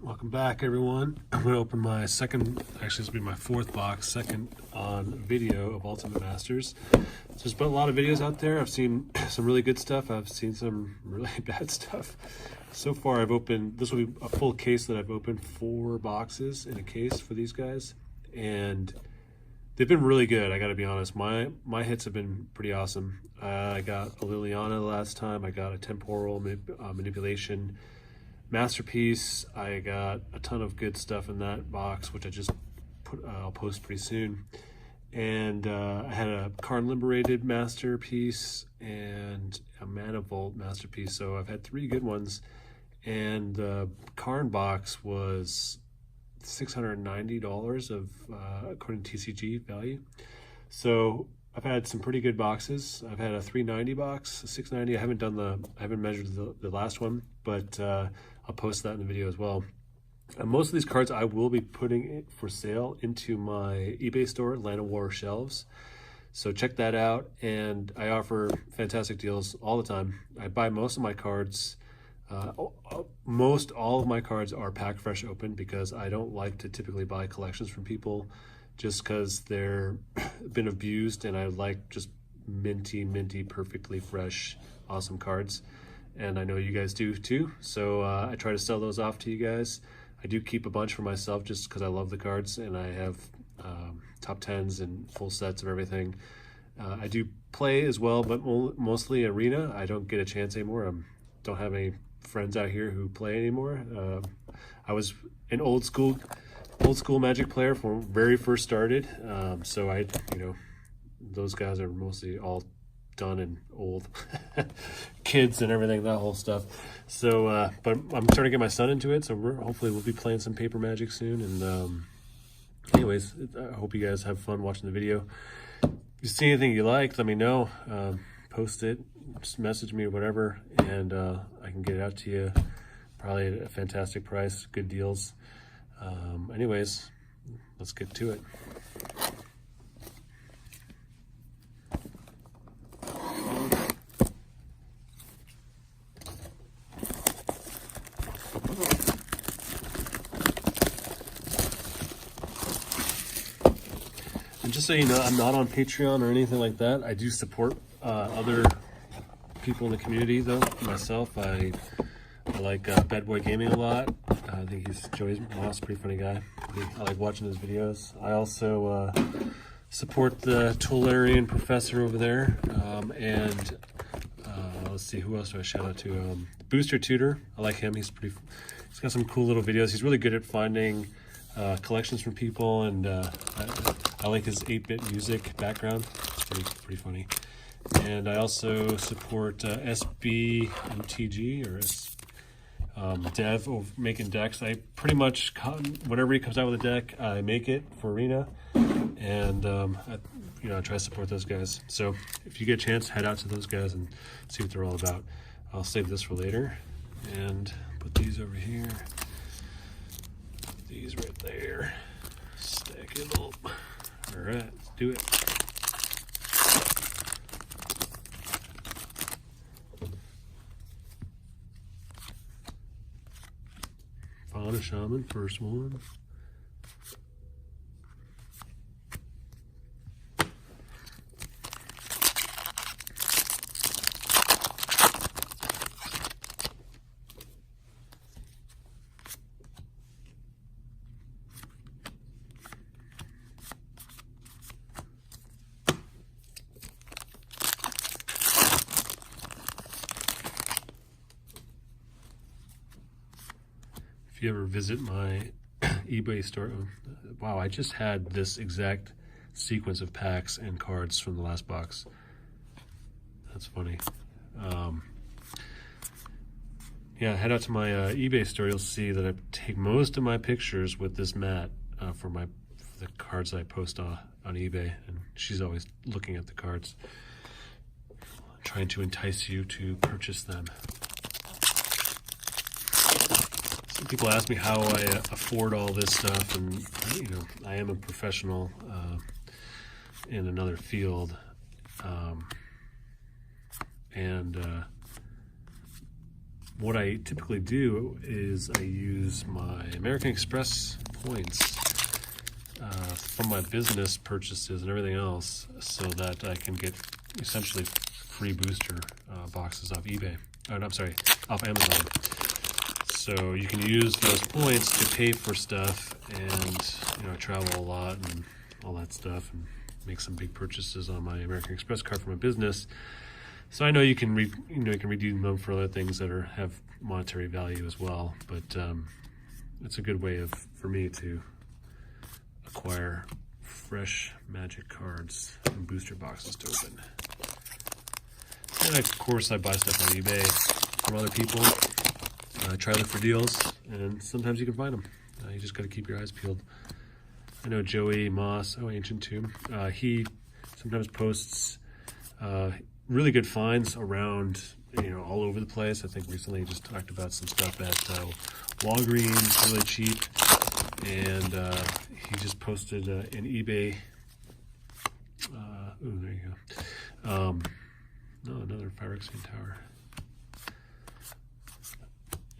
Welcome back, everyone. I'm going to open my second, actually this will be my fourth box, second on video of Ultimate Masters. So there's been a lot of videos out there. I've seen some really good stuff. I've seen some really bad stuff. So far I've opened, this will be a full case that I've opened 4 boxes in a case for these guys. And they've been really good, I gotta be honest. My hits have been pretty awesome. I got a Liliana the last time. I got a Temporal Manipulation Masterpiece. I got a ton of good stuff in that box, which I'll post pretty soon. And I had a Karn Liberated Masterpiece and a Manifold Masterpiece. So I've had 3 good ones. And the Karn box was $690 of according to TCG value. So I've had some pretty good boxes. I've had a 390 box, a 690. I haven't measured the last one, but I'll post that in the video as well. Most of these cards I will be putting for sale into my eBay store, Land of War Shelves. So check that out. And I offer fantastic deals all the time. I buy most of my cards. Most all of my cards are pack fresh open because I don't like to typically buy collections from people just because they're been abused, and I like just minty, perfectly fresh, awesome cards. And I know you guys do too. So I try to sell those off to you guys. I do keep a bunch for myself just because I love the cards, and I have top 10s and full sets of everything. I do play as well, but mostly arena. I don't get a chance anymore. I don't have any friends out here who play anymore. I was an old school Magic player from very first started. So those guys are mostly all done and old kids and everything, that whole stuff. So but I'm starting to get my son into it, so hopefully we'll be playing some paper Magic soon. And anyways, I hope you guys have fun watching the video. If you see anything you like, let me know. Post it, just message me or whatever, and I can get it out to you probably at a fantastic price, good deals. Anyways, let's get to it. And just so you know, I'm not on Patreon or anything like that. I do support other people in the community, though. Myself, I like Bad Boy Gaming a lot. I think Joey Moss, pretty funny guy. I like watching his videos. I also support the Tolarian Professor over there. And let's see, who else do I shout out to? Booster Tutor. I like him. He's got some cool little videos. He's really good at finding collections from people, and I like his 8-bit music background. It's pretty funny. And I also support SBMTG, or Dev, making decks. I pretty much, whenever he comes out with a deck, I make it for Arena, and I try to support those guys. So if you get a chance, head out to those guys and see what they're all about. I'll save this for later and put these over here. Put these right there. Stack it up. All right, let's do it. Fauna Shaman, first one. If you ever visit my eBay store, wow, I just had this exact sequence of packs and cards from the last box. That's funny. Yeah, head out to my eBay store. You'll see that I take most of my pictures with this mat for the cards I post on eBay, and she's always looking at the cards, trying to entice you to purchase them. Some people ask me how I afford all this stuff, and I am a professional in another field, and what I typically do is I use my American Express points from my business purchases and everything else, so that I can get essentially free booster boxes off eBay. I'm sorry, off Amazon. So you can use those points to pay for stuff, and I travel a lot and all that stuff, and make some big purchases on my American Express card for my business. So I know you can you can redeem them for other things that have monetary value as well. But it's a good way for me to acquire fresh Magic cards and booster boxes to open. And of course, I buy stuff on eBay from other people. I try to look for deals, and sometimes you can find them. You just got to keep your eyes peeled. I know Joey Moss, Ancient Tomb, he sometimes posts really good finds around, all over the place. I think recently he just talked about some stuff at Walgreens, really cheap, and he just posted an eBay. There you go. No, another Phyrexian Tower.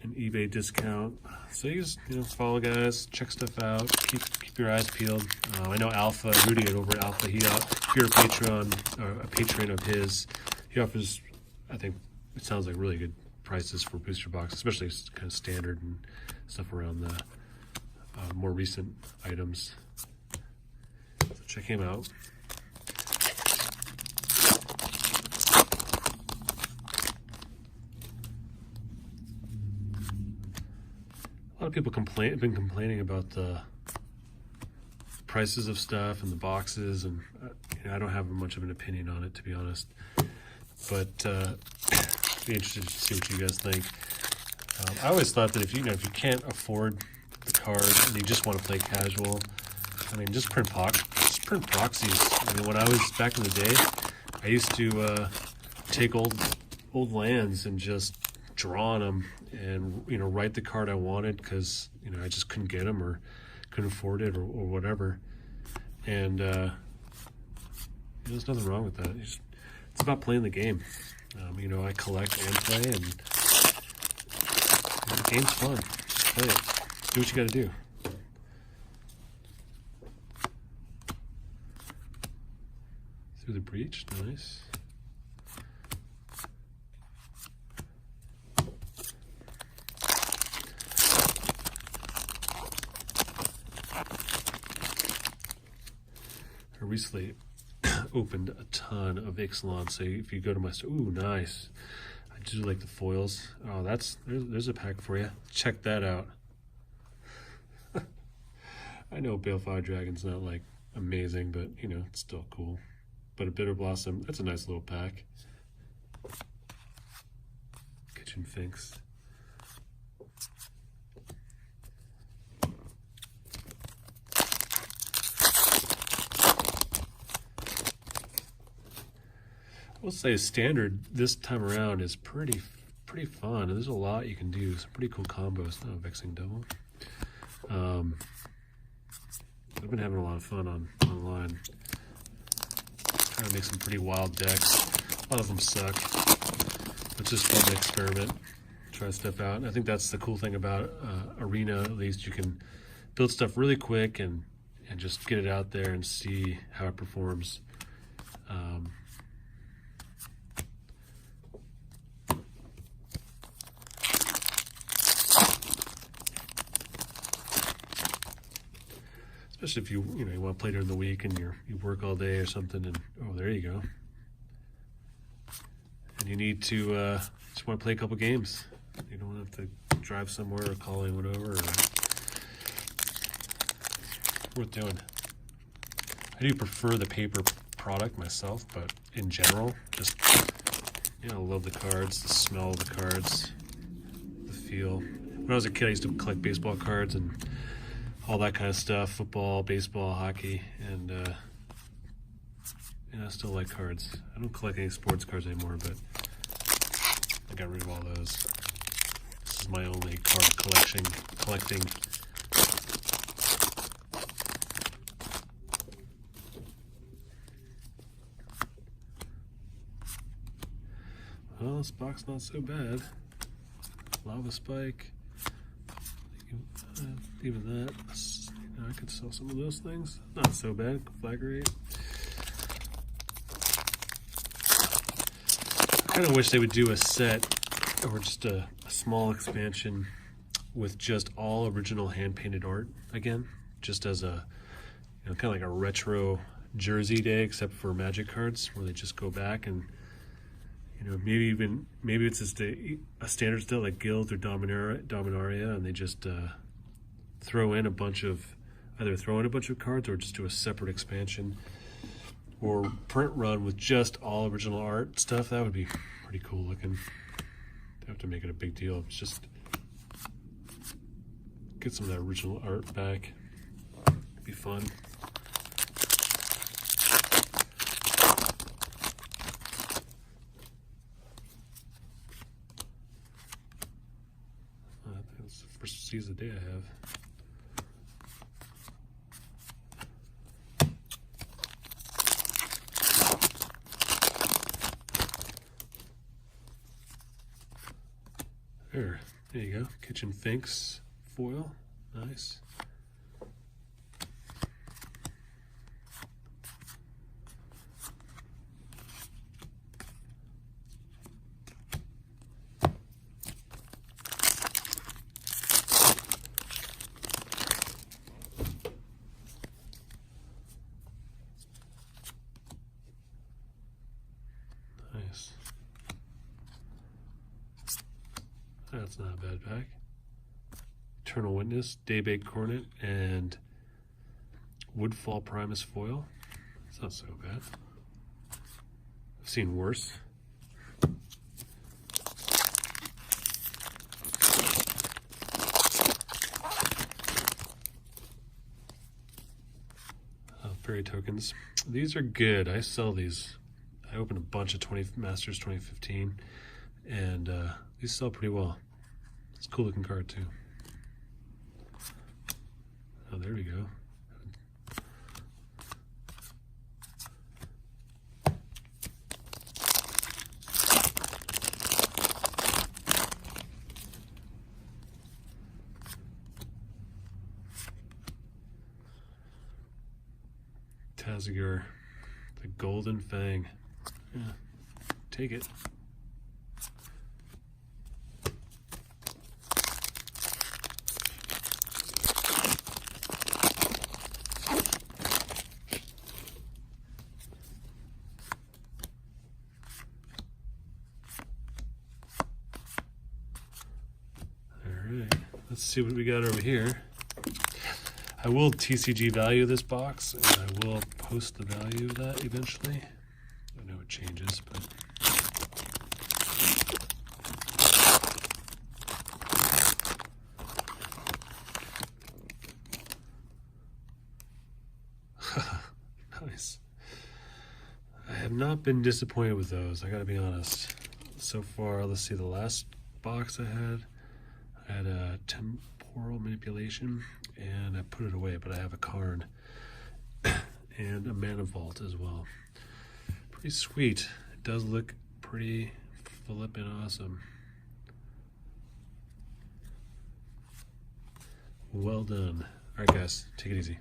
An eBay discount. So you just follow guys, check stuff out, keep your eyes peeled. I know Alpha, Rudy over at Alpha, if you're a patron or a patron of his, he offers, I think it sounds like really good prices for booster boxes, especially kind of standard and stuff around the more recent items. So check him out. A lot of people have been complaining about the prices of stuff and the boxes, and I don't have much of an opinion on it, to be honest. But be interested to see what you guys think. I always thought that if you can't afford the card and you just want to play casual, just print proxies. When I was back in the day, I used to take old lands and just draw on them, and write the card I wanted, because I just couldn't get them or couldn't afford it or whatever. And there's nothing wrong with that. It's about playing the game. I collect and play, and the game's fun. Play it. Do what you got to do. Through the Breach, nice. I recently opened a ton of Ixalan, so if you go to my store, ooh, nice. I do like the foils. Oh, there's a pack for you. Check that out. I know Balefire Dragon's not like amazing, but it's still cool. But a Bitter Blossom, that's a nice little pack. Kitchen Finks. I will say standard this time around is pretty fun. There's a lot you can do. Some pretty cool combos. Oh, Vexing Devil. I've been having a lot of fun online. Trying to make some pretty wild decks. A lot of them suck. It's just fun to experiment, try stuff out. And I think that's the cool thing about Arena. At least you can build stuff really quick and just get it out there and see how it performs. Especially if you want to play during the week and you work all day or something, and oh, there you go. And you need to just want to play a couple games. You don't have to drive somewhere or call anyone over. Worth doing. I do prefer the paper product myself, but in general, just I love the cards, the smell of the cards, the feel. When I was a kid, I used to collect baseball cards and all that kind of stuff, football, baseball, hockey, and I still like cards. I don't collect any sports cards anymore, but I got rid of all those. This is my only card collecting. Well, this box not so bad. Lava Spike. Even that, you know, I could sell some of those things. Not so bad. Conflagrate. I kind of wish they would do a set or just a small expansion with just all original hand-painted art again, just as a, you know, kind of like a retro Jersey day, except for Magic cards, where they just go back and, you know, maybe it's just a standard set like Guild or Dominaria, and they just throw in a bunch of cards or just do a separate expansion or print run with just all original art stuff. That would be pretty cool looking. They have to make it a big deal. It's just get some of that original art back. It'd be fun. That's the first season day I have. There you go. Kitchen Finks foil. Nice. Nice. That's not a bad pack. Eternal Witness, Daybake Cornet, and Woodfall Primus foil. It's not so bad. I've seen worse. Fairy tokens. These are good. I sell these. I opened a bunch of Masters 2015, and these sell pretty well. It's a cool looking card too. Oh, there we go. Tazagur, the Golden Fang. Yeah, take it. Let's see what we got over here. I will TCG value this box, and I will post the value of that eventually. I know it changes, but nice. I have not been disappointed with those, I gotta be honest. So far, let's see, the last box I had a Temporal Manipulation, and I put it away, but I have a Karn and a Mana Vault as well. Pretty sweet. It does look pretty flippin' awesome. Well done. All right, guys, take it easy.